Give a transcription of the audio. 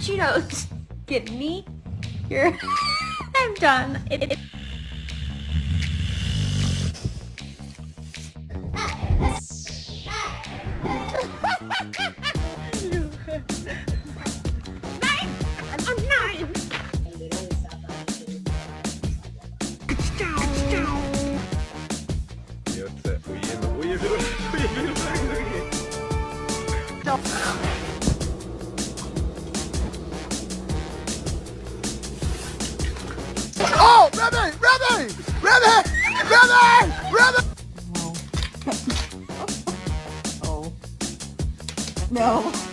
Cheetos. Get me? You're... I'm done. Nine! I'm nine! Oh, Remy! Remy! Remy! Remy! Remy! Oh. No.